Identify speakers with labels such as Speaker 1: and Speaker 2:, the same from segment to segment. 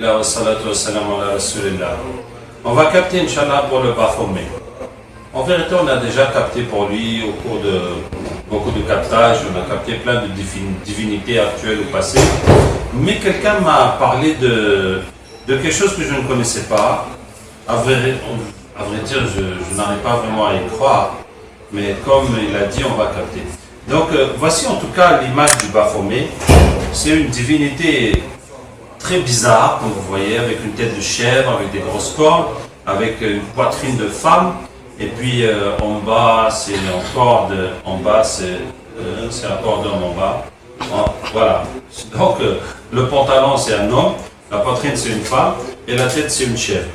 Speaker 1: On va capter, Inch'Allah, pour le Baphomet. En vérité, on a déjà capté pour lui au cours de beaucoup de captages, on a capté plein de divinités actuelles ou passées. Mais quelqu'un m'a parlé de quelque chose que je ne connaissais pas. À vrai dire, je n'arrive pas vraiment à y croire. Mais comme il a dit, on va capter. Donc, voici en tout cas l'image du Baphomet. C'est une divinité très bizarre, comme vous voyez, avec une tête de chèvre, avec des grosses cornes, avec une poitrine de femme, et puis en bas, c'est un corps en bas, c'est un corps d'homme en bas. Voilà. Donc, le pantalon, c'est un homme, la poitrine, c'est une femme, et la tête, c'est une chèvre.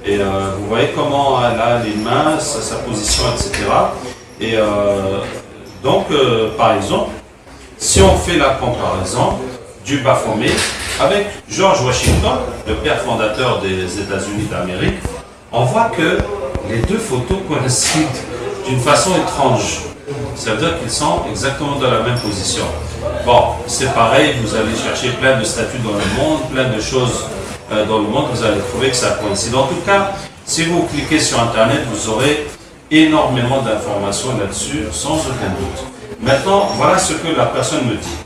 Speaker 1: Et vous voyez comment elle a les mains, sa position, etc. Et donc, par exemple, si on fait la comparaison du Baphomet avec George Washington, le père fondateur des États-Unis d'Amérique, on voit que les deux photos coïncident d'une façon étrange. Ça veut dire qu'ils sont exactement dans la même position. Bon, c'est pareil, vous allez chercher plein de statues dans le monde, plein de choses dans le monde, vous allez trouver que ça coïncide. En tout cas, si vous cliquez sur Internet, vous aurez énormément d'informations là-dessus, sans aucun doute. Maintenant, voilà ce que la personne me dit.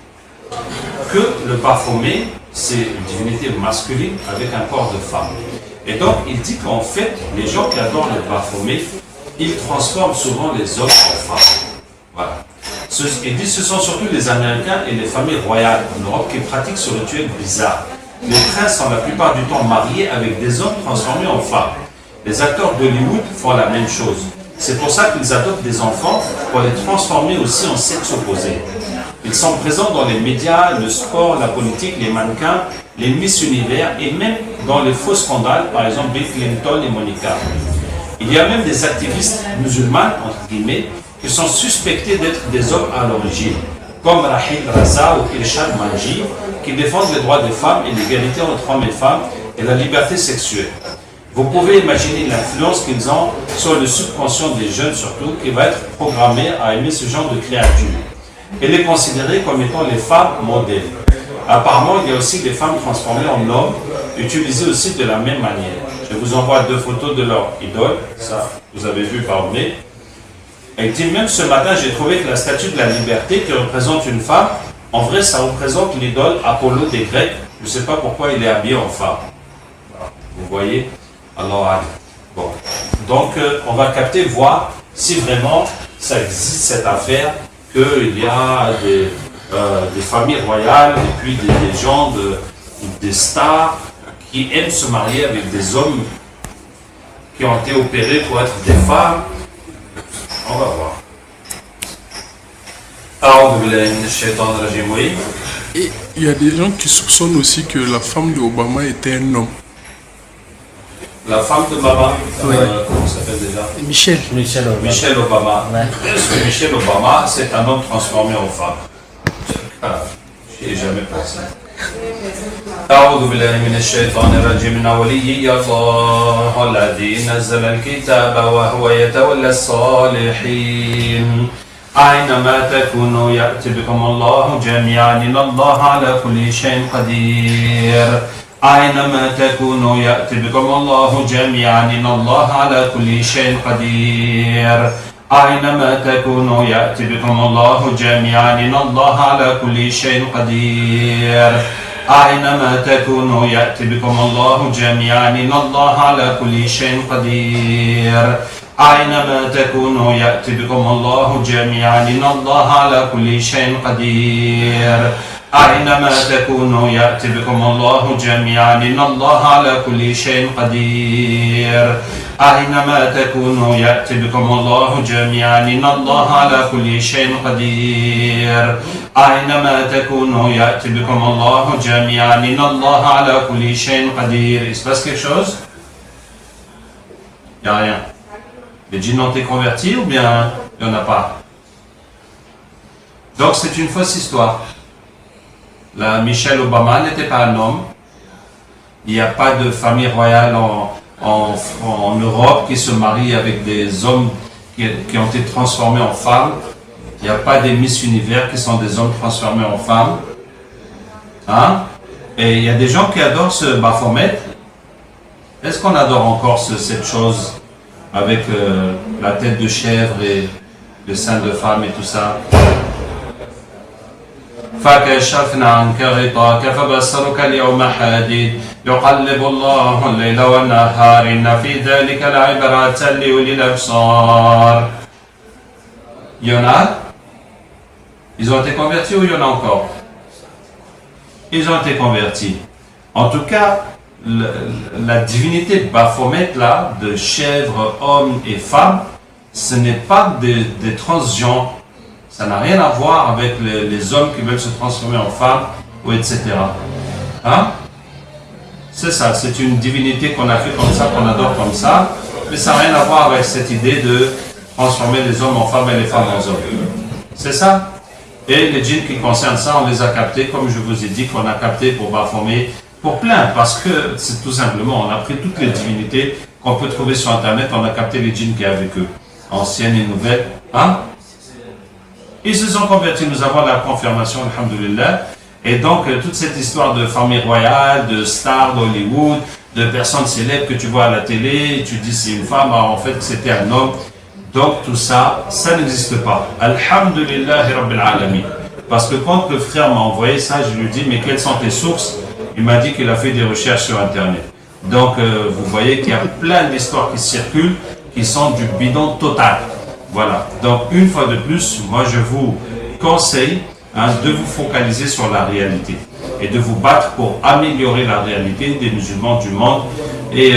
Speaker 1: Que le Baphomet, c'est une divinité masculine avec un corps de femme. Et donc, il dit qu'en fait, les gens qui adorent le Baphomet, ils transforment souvent les hommes en femmes. Voilà. Il dit que ce sont surtout les Américains et les familles royales en Europe qui pratiquent ce rituel bizarre. Les princes sont la plupart du temps mariés avec des hommes transformés en femmes. Les acteurs d'Hollywood font la même chose. C'est pour ça qu'ils adoptent des enfants pour les transformer aussi en sexe opposé. Ils sont présents dans les médias, le sport, la politique, les mannequins, les Miss Univers et même dans les faux scandales, par exemple Bill Clinton et Monica. Il y a même des activistes musulmans, entre guillemets, qui sont suspectés d'être des hommes à l'origine, comme Rahil Raza ou Irshad Manji, qui défendent les droits des femmes et l'égalité entre hommes et femmes et la liberté sexuelle. Vous pouvez imaginer l'influence qu'ils ont sur le subconscient des jeunes surtout, qui va être programmé à aimer ce genre de créatures et les considérer comme étant les femmes modèles. Apparemment, il y a aussi des femmes transformées en hommes, utilisées aussi de la même manière. Je vous envoie 2 photos de leur idole, ça vous avez vu par nez. Et il dit, même ce matin, j'ai trouvé que la statue de la liberté qui représente une femme, en vrai, ça représente l'idole Apollo des Grecs. Je ne sais pas pourquoi il est habillé en femme. Vous voyez? Alors, bon. Donc, on va capter, voir si vraiment ça existe cette affaire, qu'il y a des familles royales et puis des gens, des stars qui aiment se marier avec des hommes qui ont été opérés pour être des femmes. On va voir.
Speaker 2: Et il y a des gens qui soupçonnent aussi que la femme d'Obama était un homme.
Speaker 1: La femme de Obama,
Speaker 3: oui.
Speaker 1: Comment ça s'appelle déjà?
Speaker 3: Michelle
Speaker 1: Obama.
Speaker 3: Ouais.
Speaker 1: Est-ce que Michelle Obama, c'est un homme transformé en femme? J'y ai jamais pensé. أعوذ بالله من الشيطان الرجيم من ولي الله الذي نزل الكتاب وهو يتولى الصالحين أينما تكونوا يأتي بكم الله جميعا إن الله على كل شيء قدير أينما تكونوا يأتي بكم الله جميعا إن الله على كل شيء قدير أينما تكونوا يأتي بكم الله جميعا إن الله على كل شيء قدير أينما تكونوا يأتي بكم الله جميعا إن الله على كل شيء قدير أينما تكونوا يأتي بكم الله جميعا إن الله على كل شيء قدير أينما تكونوا يأتي بكم الله جميعا إن الله على كل شيء قدير أينما تكونوا يأتي بكم الله جميعا إن الله على كل شيء قدير أينما تكونوا يأتي بكم الله جميعا إن الله على كل شيء قدير. Il se passe quelque chose? Il n'y a rien. Les djinns ont été convertis ou bien il n'y en a pas? Donc c'est une fausse histoire. La Michelle Obama n'était pas un homme. Il n'y a pas de famille royale en Europe qui se marie avec des hommes qui ont été transformés en femmes. Il n'y a pas des Miss Univers qui sont des hommes transformés en femmes. Hein? Et il y a des gens qui adorent ce Baphomet. Est-ce qu'on adore encore cette chose avec la tête de chèvre et le sein de femme et tout ça? فكشفنا عنك غطاك فبصرك اليوم حديد يقلب الله الليل والنهار إن في ذلك لعبرات لأولي الأبصار. Il y en a? Ils ont été convertis ou il y en a encore? Ils ont été convertis. En tout cas, la divinité de Baphomet, là, de chèvres, hommes et femmes, ce n'est pas des transgenres. Ça n'a rien à voir avec les hommes qui veulent se transformer en femmes, ou etc. Hein? C'est ça, c'est une divinité qu'on a fait comme ça, qu'on adore comme ça, mais ça n'a rien à voir avec cette idée de transformer les hommes en femmes et les femmes en hommes. C'est ça? Et les djinns qui concernent ça, on les a captés, comme je vous ai dit, qu'on a capté pour Baphomet, pour plein, parce que c'est tout simplement, on a pris toutes les divinités qu'on peut trouver sur Internet, on a capté les djinns qui y a avec eux, anciennes et nouvelles. Hein? Ils se sont convertis, nous avons la confirmation, alhamdoulilah. Et donc, toute cette histoire de famille royale, de stars d'Hollywood, de personnes célèbres que tu vois à la télé, tu dis c'est une femme, alors en fait c'était un homme. Donc tout ça, ça n'existe pas. Alhamdulillah Rabbil Alamin. Parce que quand le frère m'a envoyé ça, je lui ai dit, mais quelles sont tes sources? Il m'a dit qu'il a fait des recherches sur Internet. Donc vous voyez qu'il y a plein d'histoires qui circulent, qui sont du bidon total. Voilà, donc une fois de plus, moi je vous conseille de vous focaliser sur la réalité et de vous battre pour améliorer la réalité des musulmans du monde. Et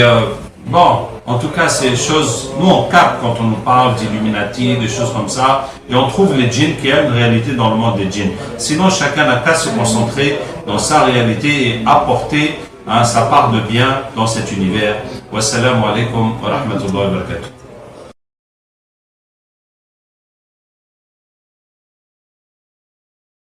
Speaker 1: bon, en tout cas ces choses, nous on capte quand on nous parle d'Illuminati, des choses comme ça, et on trouve les djinns qui ont une réalité dans le monde des djinns. Sinon chacun n'a qu'à se concentrer dans sa réalité et apporter sa part de bien dans cet univers. Wassalamu alaikum wa rahmatullahi wa barakatuh.